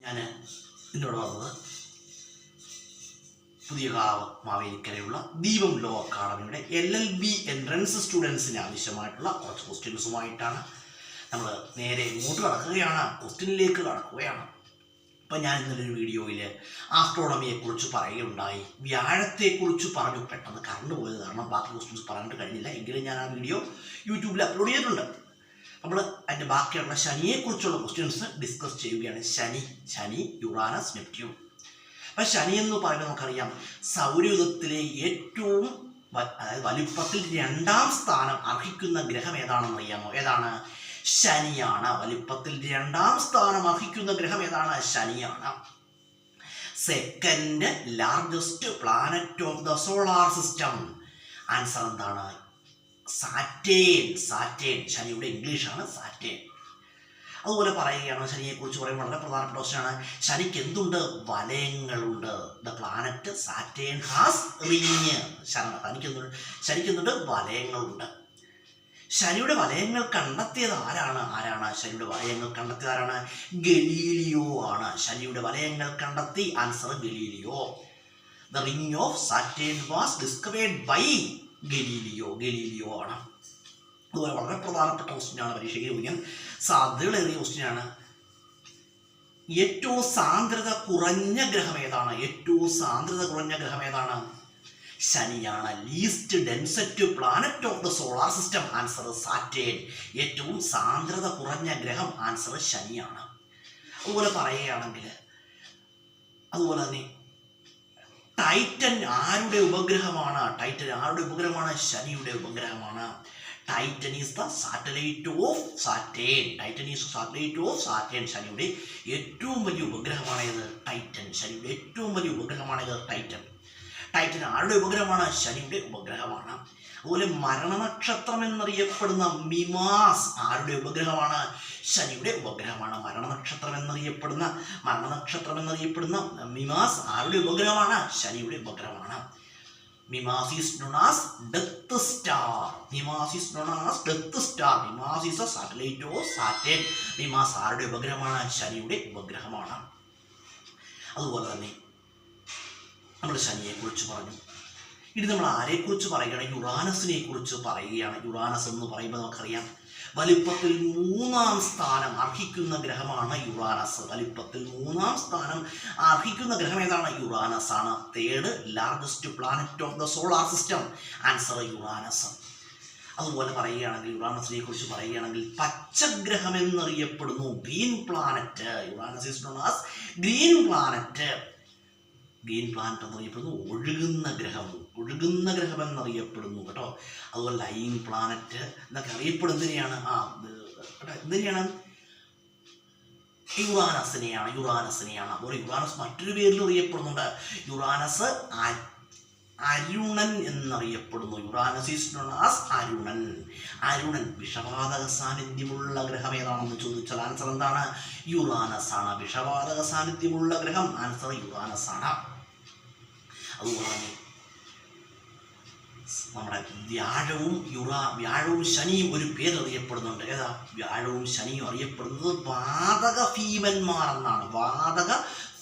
ഞാൻ ഇന്നോട് വന്നത് പുതിയകാവ് മാവേലിക്കരയുള്ള ദീപം ലോ അക്കാഡമിയുടെ LLB എൻട്രൻസ് സ്റ്റുഡൻസിന് ആവശ്യമായിട്ടുള്ള കുറച്ച് ക്വസ്റ്റ്യൻസുമായിട്ടാണ്. നമ്മൾ നേരെ ഇങ്ങോട്ട് കടക്കുകയാണ്, ക്വസ്റ്റ്യനിലേക്ക് കടക്കുകയാണ്. ഇപ്പം ഞാൻ ഇന്നലൊരു വീഡിയോയിൽ ആസ്ട്രോണമിയെക്കുറിച്ച് പറയുകയുണ്ടായി. വ്യാഴത്തെക്കുറിച്ച് പറഞ്ഞു, പെട്ടെന്ന് കറണ്ട് പോയത് കാരണം ബാക്കി ക്വസ്റ്റ്യൻസ് പറഞ്ഞിട്ട് കഴിഞ്ഞില്ല. എങ്കിലും ഞാൻ ആ വീഡിയോ യൂട്യൂബിൽ അപ്ലോഡ് ചെയ്തിട്ടുണ്ട്. നമ്മൾ അതിൻ്റെ ബാക്കിയുള്ള ശനിയെക്കുറിച്ചുള്ള ക്വസ്റ്റ്യൻസ് ഡിസ്കസ് ചെയ്യുകയാണ്. ശനി, യുറാനസ്, നെപ്റ്റ്യൂൺ. അപ്പം ശനി എന്ന് പറയുമ്പോൾ നമുക്കറിയാം സൗരയൂഥത്തിലെ ഏറ്റവും അതായത് വലിപ്പത്തിൽ 2ാം സ്ഥാനം അർഹിക്കുന്ന ഗ്രഹം ഏതാണെന്ന് അറിയാമോ? ഏതാണ്? ശനിയാണ്. വലിപ്പത്തിൽ 2ാം സ്ഥാനം അർഹിക്കുന്ന ഗ്രഹം ഏതാണ്? ശനിയാണ്. Second largest planet of the solar system. Answer എന്താണ്? സാറ്റേൺ. ശനിയുടെ ഇംഗ്ലീഷാണ് സാറ്റേൺ. അതുപോലെ പറയുകയാണ്, ശനിയെക്കുറിച്ച് പറയുമ്പോൾ വളരെ പ്രധാനപ്പെട്ട ക്വസ്റ്റ്യനാണ്. ശനിക്ക് എന്തുണ്ട്? വലയങ്ങളുണ്ട്. The planet Saturn has ring. ശനിക്ക് എന്തുണ്ട്? വലയങ്ങളുണ്ട്. ശനിയുടെ വലയങ്ങൾ കണ്ടെത്തിയത് ആരാണ്? ശനിയുടെ വലയങ്ങൾ കണ്ടെത്തിയത് ആരാണ്? ഗലീലിയോ ആണ്. ശനിയുടെ വലയങ്ങൾ കണ്ടെത്തി. Answer Galileo. The ring of Saturn was discovered by Galileo ആണ്. അതുപോലെ വളരെ പ്രധാനപ്പെട്ട ക്വസ്റ്റ്യനാണ്, പരീക്ഷയ്ക്ക് ചോദിക്കാൻ സാധ്യതകളേറിയ ക്വസ്റ്റ്യനാണ്. ഏറ്റവും സാന്ദ്രത കുറഞ്ഞ ഗ്രഹം ഏതാണ്? ശനിയാണ്. Least densest planet of the solar system. Answer Saturn. ഏറ്റവും സാന്ദ്രത കുറഞ്ഞ ഗ്രഹം. ആൻസർ ശനിയാണ്. അതുപോലെ പറയുകയാണെങ്കിൽ തന്നെ ടൈറ്റൻ ആരുടെ ഉപഗ്രഹമാണ്? ശനിയുടെ ഉപഗ്രഹമാണ്. Titan is the satellite of Saturn. ശനിയുടെ ഏറ്റവും വലിയ ഉപഗ്രഹമാണിത് ടൈറ്റൻ. ടൈറ്റൻ ആരുടെ ഉപഗ്രഹമാണ്? ശനിയുടെ ഉപഗ്രഹമാണ്. അതുപോലെ മരണനക്ഷത്രം എന്നറിയപ്പെടുന്ന മിമാസ് ആരുടെ ഉപഗ്രഹമാണ്? ശനിയുടെ ഉപഗ്രഹമാണ്. മരണനക്ഷത്രം എന്നറിയപ്പെടുന്ന മിമാസ് ആരുടെ ഉപഗ്രഹമാണ്? ശനിയുടെ ഉപഗ്രഹമാണ്. Mimas is known as death star. Mimas is a satellite of Saturn. Mimas ആരുടെ ഉപഗ്രഹമാണ്? ശനിയുടെ ഉപഗ്രഹമാണ്. അതുപോലെ തന്നെ നമ്മൾ ശനിയെക്കുറിച്ച് പറഞ്ഞു. ഇനി നമ്മൾ ആരെക്കുറിച്ച് പറയുകയാണെങ്കിൽ യുറാനസിനെ കുറിച്ച് പറയുകയാണ്. യുറാനസ് എന്ന് പറയുമ്പോൾ നമുക്കറിയാം വലിപ്പത്തിൽ 3ാം സ്ഥാനം അർഹിക്കുന്ന ഗ്രഹമാണ് യുറാനസ്. ഗ്രഹം ഏതാണ്? യുറാനസ് ആണ്. Third largest planet of the solar system. Answer Uranus. അതുപോലെ യുറാനസിനെ കുറിച്ച് പറയുകയാണെങ്കിൽ പച്ചഗ്രഹം എന്നറിയപ്പെടുന്നു. Green planet. Uranus is known as green planet എന്നറിയപ്പെടുന്നു. ഒഴുകുന്ന ഗ്രഹം എന്നറിയപ്പെടുന്നു കേട്ടോ. അതുപോലെ ലൈൻ പ്ലാനറ്റ് എന്നൊക്കെ അറിയപ്പെടുന്നതിനെയാണ് യുറാനസിനെയാണ്. അതുപോലെ യുറാനസ് മറ്റൊരു പേരിൽ അറിയപ്പെടുന്നുണ്ട്. യുറാനസ് അരുണൻ എന്നറിയപ്പെടുന്നു. Uranus is known as Arunan. വിഷവാതക സാന്നിധ്യമുള്ള ഗ്രഹം ഏതാണെന്ന് ചോദിച്ചാൽ ആൻസർ എന്താണ്? യുറാനസ് ആണ്. വിഷവാതക സാന്നിധ്യമുള്ള ഗ്രഹം. ആൻസർ യുറാനസ് ആണ്. അതുപോലെ തന്നെ നമ്മുടെ വ്യാഴവും ശനിയും ഒരു പേരറിയപ്പെടുന്നുണ്ട്. ഏതാ? വ്യാഴവും ശനിയും അറിയപ്പെടുന്നത് വാതക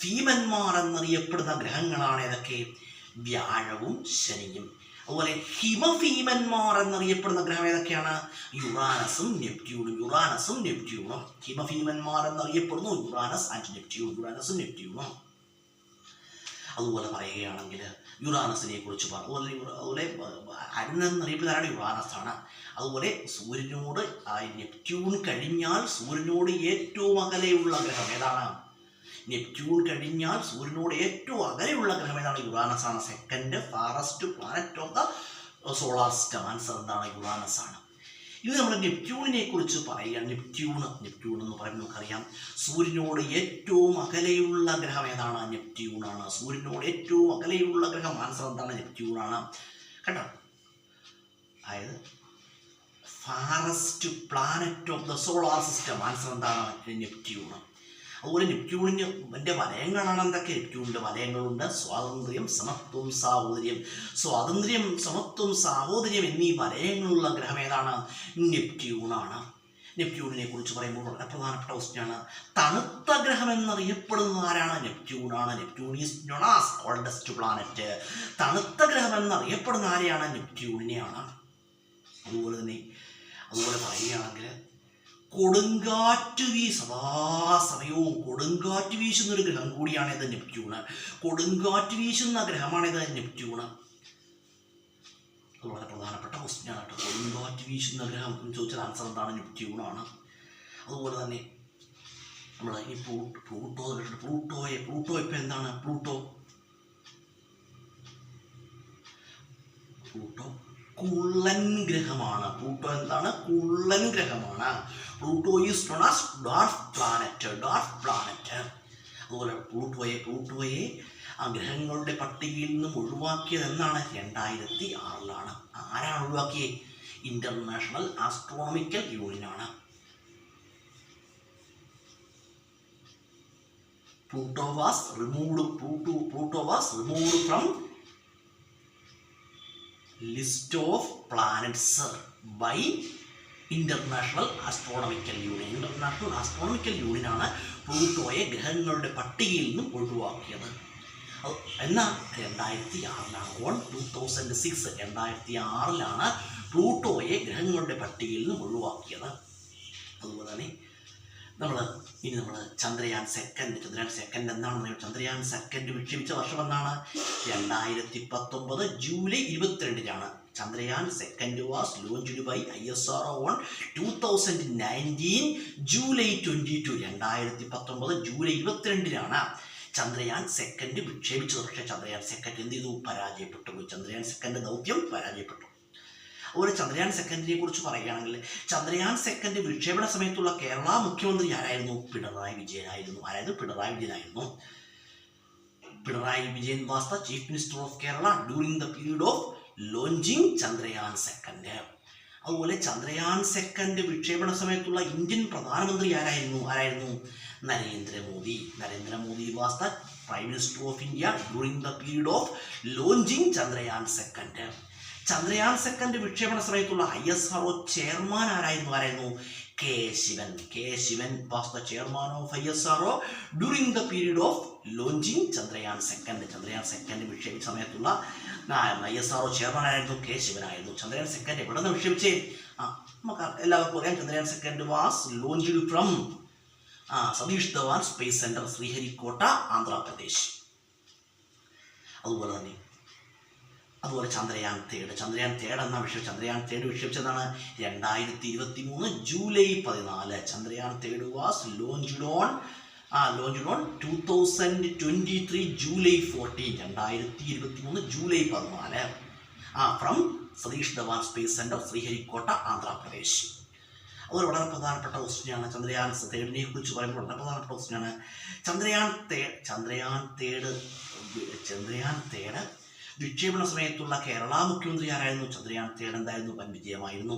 ഭീമന്മാർ എന്നറിയപ്പെടുന്ന ഗ്രഹങ്ങളാണ്. ഏതൊക്കെ? വ്യാഴവും ശനിയും. അതുപോലെ ഹിമഭീമന്മാർ എന്നറിയപ്പെടുന്ന ഗ്രഹം ഏതൊക്കെയാണ്? യുറാനസും നെപ്റ്റ്യൂണും. ഹിമഭീമന്മാർ എന്നറിയപ്പെടുന്നു യുറാനസും നെപ്റ്റ്യൂണും. അതുപോലെ പറയുകയാണെങ്കിൽ യുറാനസിനെ കുറിച്ച് അതുപോലെ അരുണൻ എന്നറിയപ്പെടുന്ന യുറാനസ് ആണ്. അതുപോലെ സൂര്യനോട് നെപ്റ്റ്യൂൺ കഴിഞ്ഞാൽ സൂര്യനോട് ഏറ്റവും അകലെയുള്ള ഗ്രഹം ഏതാണ്? യുറാനസ് ആണ്. Second farthest planet of the solar system. Answer എന്താണ്? യുറാനസ് ആണ്. ഇനി നമ്മൾ നെപ്റ്റ്യൂണിനെ കുറിച്ച് പറയുകയാണ്. നെപ്റ്റ്യൂൺ എന്ന് പറയുമ്പോൾ നമുക്കറിയാം സൂര്യനോട് ഏറ്റവും അകലെയുള്ള ഗ്രഹം ഏതാണ്? നെപ്റ്റ്യൂണാണ്. സൂര്യനോട് ഏറ്റവും അകലെയുള്ള ഗ്രഹം. ആൻസർ എന്താണ്? നെപ്റ്റ്യൂണാണ് കേട്ടോ. അതായത് farthest planet of the solar system. Answer എന്താണ്? നെപ്റ്റ്യൂൺ. അതുപോലെ നെപ്റ്റ്യൂണിൻ്റെ വലയങ്ങളാണ് എന്തൊക്കെ? നെപ്റ്റ്യൂണിൻ്റെ വലയങ്ങളുണ്ട് സ്വാതന്ത്ര്യം, സമത്വം, സാഹോദര്യം എന്നീ വലയങ്ങളുള്ള ഗ്രഹം ഏതാണ്? നെപ്റ്റ്യൂണാണ്. നെപ്റ്റ്യൂണിനെ കുറിച്ച് പറയുമ്പോൾ വളരെ പ്രധാനപ്പെട്ട ക്വസ്റ്റ്യനാണ്. തണുത്ത ഗ്രഹം എന്നറിയപ്പെടുന്നത് ആരാണ്? നെപ്റ്റ്യൂണാണ്. Neptune is known as coldest planet. തണുത്ത ഗ്രഹം എന്നറിയപ്പെടുന്ന ആരെയാണ്? നെപ്റ്റ്യൂണിനെയാണ്. അതുപോലെ പറയുകയാണെങ്കിൽ കൊടുങ്കാറ്റ് സദാസമയവും കൊടുങ്കാറ്റ് വീശുന്നൊരു ഗ്രഹം കൂടിയാണിത് നെപ്റ്റ്യൂണ്. കൊടുങ്കാറ്റ് വീശുന്ന ഗ്രഹമാണിത് നെപ്റ്റ്യൂണ്. വളരെ പ്രധാനപ്പെട്ട ക്വസ്റ്റ്യനാണ് കേട്ടോ. കൊടുങ്കാറ്റ് വീശുന്ന ഗ്രഹം എന്ന് ചോദിച്ചാൽ ആൻസർ എന്താണ്? നെപ്റ്റ്യൂണാണ്. അതുപോലെ തന്നെ നമ്മൾ ഈ പ്ലൂട്ടോ ഇപ്പം എന്താണ്? പ്ലൂട്ടോ കുള്ളൻ ഗ്രഹമാണ്. പ്ലൂട്ടോ എന്താണ്? കുള്ളൻ ഗ്രഹമാണ്. Pluto is known as dark planet. അതുപോലെ പ്ലൂട്ടോയെ ആ ഗ്രഹങ്ങളുടെ പട്ടികയിൽ നിന്നും ഒഴിവാക്കിയത് എന്നാണ്? 2006 ആരാണ് ഒഴിവാക്കിയത്? ഇന്റർനാഷണൽ ആസ്ട്രോണമിക്കൽ യൂണിയനാണ്. Pluto was removed from list of planets by International Astronomical Union. International Astronomical Union ആണ് പ്ലൂട്ടോയെ ഗ്രഹങ്ങളുടെ പട്ടികയിൽ നിന്നും ഒഴിവാക്കിയത്. എന്നാൽ 2006 ഓൺ 2006 2006 പ്ലൂട്ടോയെ ഗ്രഹങ്ങളുടെ പട്ടികയിൽ നിന്നും ഒഴിവാക്കിയത്. അതുപോലെ തന്നെ നമ്മൾ ചന്ദ്രയാൻ സെക്കൻഡ് എന്താണെന്ന് ചന്ദ്രയാൻ സെക്കൻഡ് വിക്ഷേപിച്ച വർഷം എന്നാണ്? 2019 July 22 Chandrayaan second was launched by ISRO on 2019 July 22. 2019 July 22 Chandrayaan second വിക്ഷേപിച്ചത്. പക്ഷേ ചന്ദ്രയാൻ സെക്കൻഡ് എന്ത് ചെയ്തു? പരാജയപ്പെട്ടു പോയി. ചന്ദ്രയാൻ സെക്കൻഡ് ദൗത്യം പരാജയപ്പെട്ടു. അതുപോലെ ചന്ദ്രയാൻ സെക്കൻഡിനെ കുറിച്ച് പറയുകയാണെങ്കിൽ ചന്ദ്രയാൻ സെക്കൻഡ് വിക്ഷേപണ സമയത്തുള്ള കേരള മുഖ്യമന്ത്രി ആരായിരുന്നു? Pinarayi വിജയനായിരുന്നു. Pinarayi Vijayan was the chief minister of Kerala during the period of launching Chandrayaan second. അതുപോലെ ചന്ദ്രയാൻ സെക്കൻഡ് വിക്ഷേപണ സമയത്തുള്ള ഇന്ത്യൻ പ്രധാനമന്ത്രി ആരായിരുന്നു? Narendra Modi was the prime minister of India during the period of launching Chandrayaan second. Chandrayaan second വിക്ഷേപണ സമയത്തുള്ള ISRO ചെയർമാൻ ആരായിരുന്നു? K Shivan was the chairman of ISRO during the period of launching Chandrayaan second വിക്ഷേപിച്ച സമയത്തുള്ള ISRO chairman ആയിരുന്നു? K ശിവനായിരുന്നു. Chandrayaan second എവിടെ നിന്ന് വിക്ഷേപിച്ചേ? നമുക്ക് എല്ലാവർക്കും അറിയാം. Chandrayaan second was launched from Satheesh Dhawan space centre, Sriharikota, Andhra Pradesh. അതുപോലെ ചന്ദ്രയാൻ തേർഡ് എന്ന Chandrayaan third വിക്ഷേപിച്ചതാണ് 2023 July 14. Chandrayaan third was launched on 2023 July 14. 2023 July 14 from Satheesh Dhawan space centre, Sriharikota, Andhra Pradesh. അതൊരു വളരെ പ്രധാനപ്പെട്ട ക്വസ്റ്റ്യനാണ്. ചന്ദ്രയാൻ തേർഡിനെ കുറിച്ച് പറയുമ്പോൾ വളരെ പ്രധാനപ്പെട്ട ക്വസ്റ്റ്യനാണ്. ചന്ദ്രയാൻ തേർഡ് വിക്ഷേപണ സമയത്തുള്ള കേരള മുഖ്യമന്ത്രി ആരായിരുന്നു? ചന്ദ്രയാൻ തേർഡ് എന്തായിരുന്നു? വൻ വിജയമായിരുന്നു.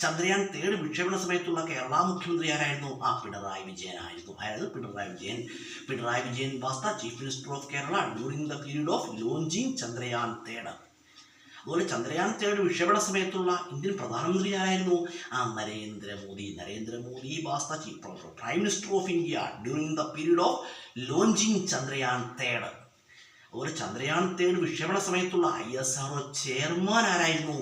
ചന്ദ്രയാൻ തേർഡ് വിക്ഷേപണ സമയത്തുള്ള കേരള മുഖ്യമന്ത്രി ആരായിരുന്നു? Pinarayi വിജയനായിരുന്നു. Pinarayi Vijayan was the chief minister of Kerala during the period of launching Chandrayaan third. അതുപോലെ ചന്ദ്രയാൻ തേർഡ് വിക്ഷേപണ സമയത്തുള്ള ഇന്ത്യൻ പ്രധാനമന്ത്രി ആരായിരുന്നു? Narendra Modi was the chief prime minister of India during the period of launching Chandrayaan third. അതുപോലെ ചന്ദ്രയാൻ തേർഡ് വിക്ഷേപണ സമയത്തുള്ള ISRO ചെയർമാൻ ആരായിരുന്നു?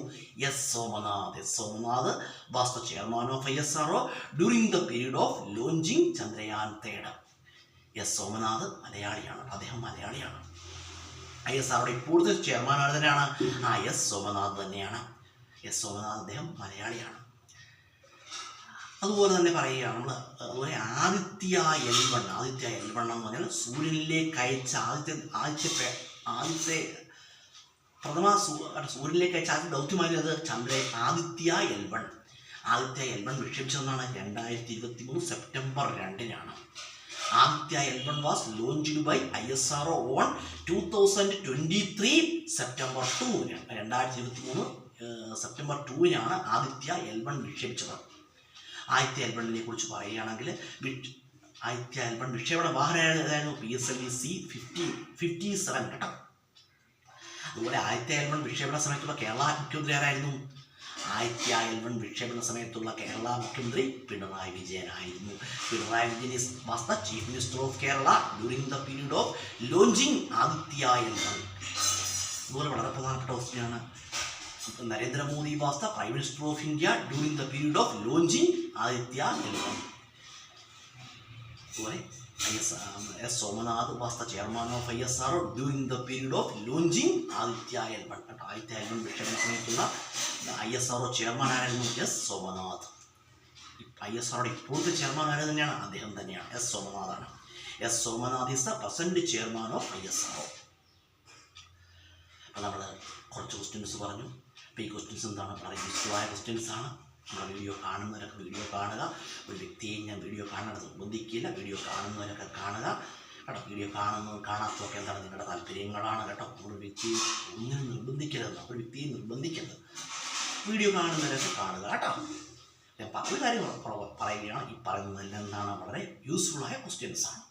S Somnath was the chairman of ISRO during the period of launching Chandrayaan third. S Somnath അദ്ദേഹം മലയാളിയാണ്. ISROയുടെ ഇപ്പോഴത്തെ ചെയർമാൻ തന്നെയാണ് എസ് സോമനാഥ് അദ്ദേഹം മലയാളിയാണ്. അതുപോലെ തന്നെ പറയുകയാണ് നമ്മൾ. അതുപോലെ ആദിത്യ L1 എന്ന് പറഞ്ഞാൽ സൂര്യനിലേക്ക് അയച്ച സൂര്യനിലേക്ക് അയച്ച ആദ്യ ദൗത്യമായിരുന്നത് ആദിത്യ L1 വിക്ഷേപിച്ചതെന്നാണ് 2023 September 2. Aditya L1 was launched by ISRO on 2023 September 2. 2023 September 2 Aditya L1 വിക്ഷേപിച്ചത്. ആദിത്യ L1 കുറിച്ച് പറയുകയാണെങ്കിൽ ആദിത്യ L1 വിക്ഷേപണ വാഹനം ഏതായിരുന്നു? PSLV C-57 കേട്ടോ. അതുപോലെ ആദിത്യ L1 വിക്ഷേപണ സമയത്തുള്ള കേരള മുഖ്യമന്ത്രി ആരായിരുന്നു? ആയിരത്തി വിക്ഷേപണ സമയത്തുള്ള കേരള മുഖ്യമന്ത്രി Pinarayi വിജയനായിരുന്നു. Pinarayi Vijayan was the chief minister of Kerala during the period of launching Aditya L1. അതുപോലെ വളരെ പ്രധാനപ്പെട്ട ക്വസ്റ്റ്യനാണ്. Narendra Modi was the prime minister of India during the period of launching Aditya L1. അതുപോലെ S. Somanath was the chairman of ISRO during the period of launching Aditya L1. Aditya L1 വിക്ഷേപണ സമയത്തുള്ള ISRO chairman ആയിരുന്നു S. Somanath. ISROയുടെ ഇപ്പോഴത്തെ chairman ആര് തന്നെയാണ്? അദ്ദേഹം തന്നെയാണ്, S. Somanath ആണ്. S. Somanath is the present chairman of ISRO. അപ്പോൾ നമ്മൾ കുറച്ച് ക്വസ്റ്റ്യൻസ് പറഞ്ഞു. അപ്പോൾ ഈ ക്വസ്റ്റ്യൻസ് എന്താണ്? വളരെ യൂസ്ഫുൾ ആയ ക്വസ്റ്റ്യൻസ് ആണ്. നമ്മുടെ വീഡിയോ കാണുന്നവരൊക്കെ വീഡിയോ കാണുക. ഒരു വ്യക്തിയെ ഞാൻ വീഡിയോ കാണുന്നത് നിർബന്ധിക്കില്ല. വീഡിയോ കാണുന്നവരൊക്കെ കാണുക കേട്ടോ. വീഡിയോ കാണാത്തതൊക്കെ എന്താണ്? നിങ്ങളുടെ താല്പര്യങ്ങളാണ് കേട്ടോ. ഒരു വ്യക്തിയെ ഒന്നിനും നിർബന്ധിക്കരുത്, ഒരു വ്യക്തിയെ നിർബന്ധിക്കരുത്. വീഡിയോ കാണുന്നവരൊക്കെ കാണുക കേട്ടോ. ഞാൻ പല കാര്യങ്ങൾ പറയുകയാണ്. ഈ പറയുന്നതെല്ലാം എന്താണ്? വളരെ യൂസ്ഫുൾ ആയ ക്വസ്റ്റ്യൻസ് ആണ്.